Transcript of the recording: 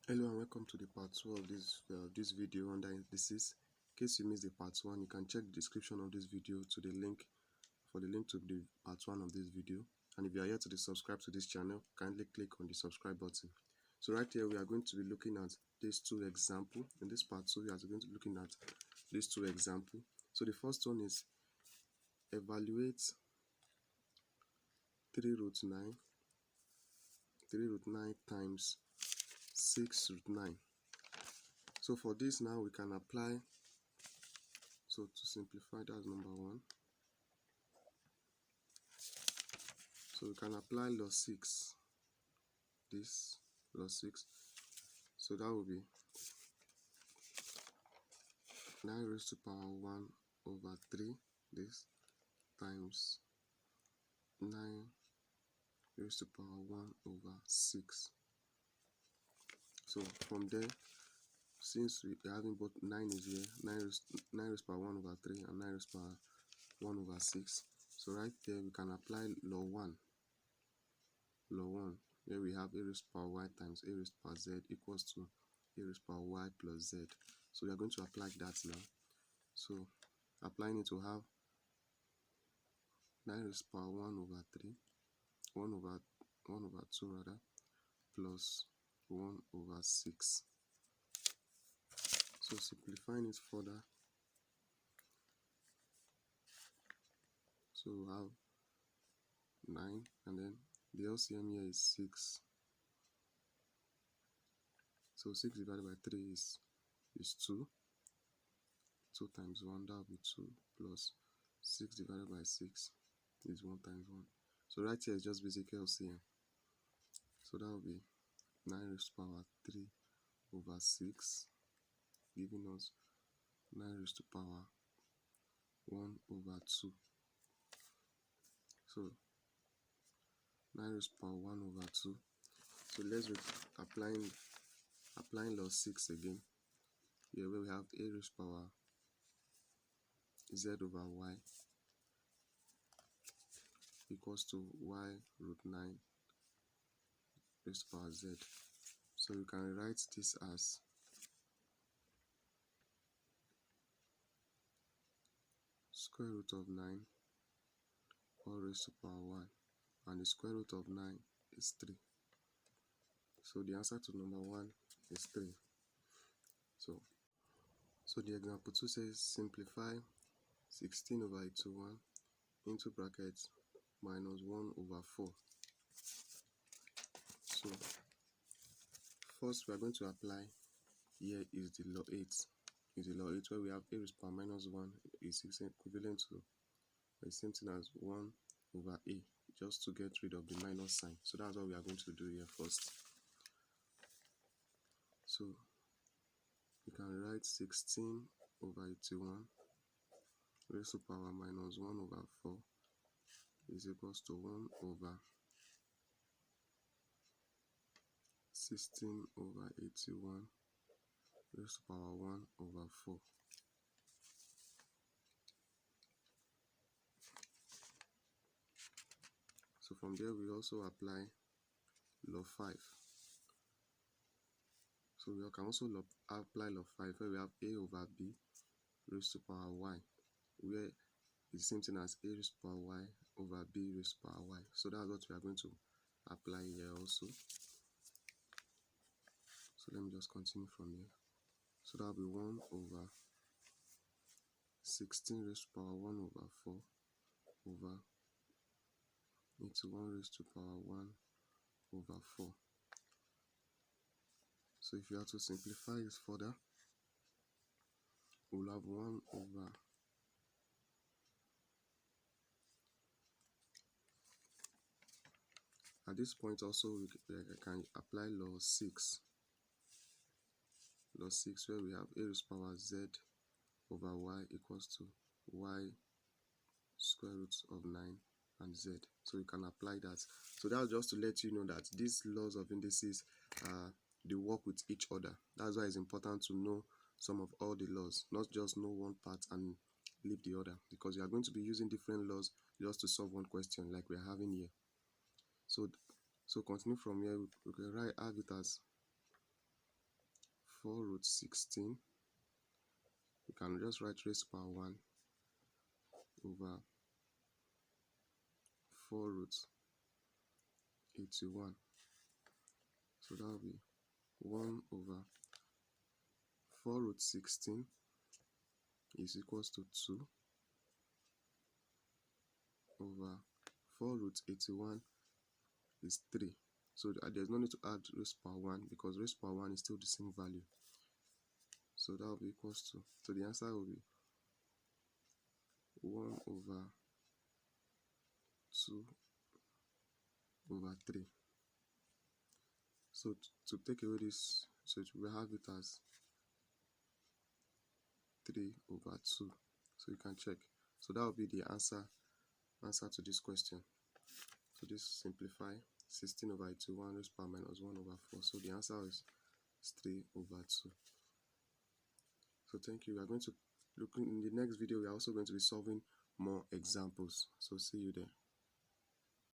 Hello and welcome to the part 2 of this video under indices. In case you missed the part 1, you can check the description of this video to the link to the part 1 of this video. And if you are yet to subscribe to this channel, kindly click on the subscribe button. So right here we are going to be looking at these two examples. In this part 2 we are going to be looking at these two examples. So the first one is evaluate 3 root 9 times 6 root 9. So for this now we can apply, so to simplify, that's number 1. So we can apply log 6, this log 6, so that will be 9 raised to power 1 over 3, this, times 9 raised to power 1 over 6. So from there, since we are having both 9 is here, 9 raised power 1 over 3 and 9 raised power 1 over 6. So right there we can apply log 1, where we have a raised power y times a raised power z equals to a raised power y plus z. So we are going to apply that now. So applying it, to have 9 raised power 1 over 3, 1 over 2 rather, plus 1 over 6. So simplifying it further, so we have 9, and then the LCM here is 6. So 6 divided by 3 is 2. 2 times 1, that will be 2, plus 6 divided by 6 is 1 times 1. So right here is just basic LCM. So that will be 9 raised to power 3 over 6, giving us 9 raised to power 1 over 2. So 9 raised to power 1 over 2. So let's applying log 6 again. Here where we have a raised power z over y equals to y root 9 raised to power z. So you can write this as square root of 9 all raised to power y, and the square root of 9 is 3. So the answer to number 1 is 3. So the example 2 says simplify 16 over 81 into brackets minus 1 over 4. So first we are going to apply, here is the log 8. Is the log 8 where we have a raised power minus 1 is equivalent to the same thing as 1 over a, just to get rid of the minus sign. So that's what we are going to do here first. So you can write 16 over 81 raised to power minus 1 over 4 is equals to 1 over 16 over 81 raised to power 1 over 4. So from there we also apply log 5. So we can also apply log 5 where we have a over b raised to power y, where it's the same thing as a raised to power y over b raised to power y. So that's what we are going to apply here also. So let me just continue from here. So that will be 1 over 16 raised to power 1 over 4 over into 1 raised to power 1 over 4. So if you have to simplify it further, we'll have 1 over at this point also we can apply log 6. Log 6 where we have a raised power z over y equals to y square root of 9 and z. So you can apply that. So that's just to let you know that these laws of indices they work with each other. That's why it's important to know some of all the laws, not just know one part and leave the other, because you are going to be using different laws just to solve one question like we're having here. So continue from here. We can have it as 4 root 16. You can just write raised to power 1 over 4 root 81. So that will be 1 over 4 root 16 is equals to 2 over 4 root 81 is 3. So there's no need to add raised to power 1 because raised to power 1 is still the same value. So that will be equals to, so the answer will be 1 over 2 over 3. So to take away this, so we have it as 3 over 2. So you can check. So that will be the answer to this question. So this simplify 16 over 81 raised to power minus 1 over 4. So the answer is 3 over 2. So thank you. We are going to look in the next video. We are also going to be solving more examples. So see you there.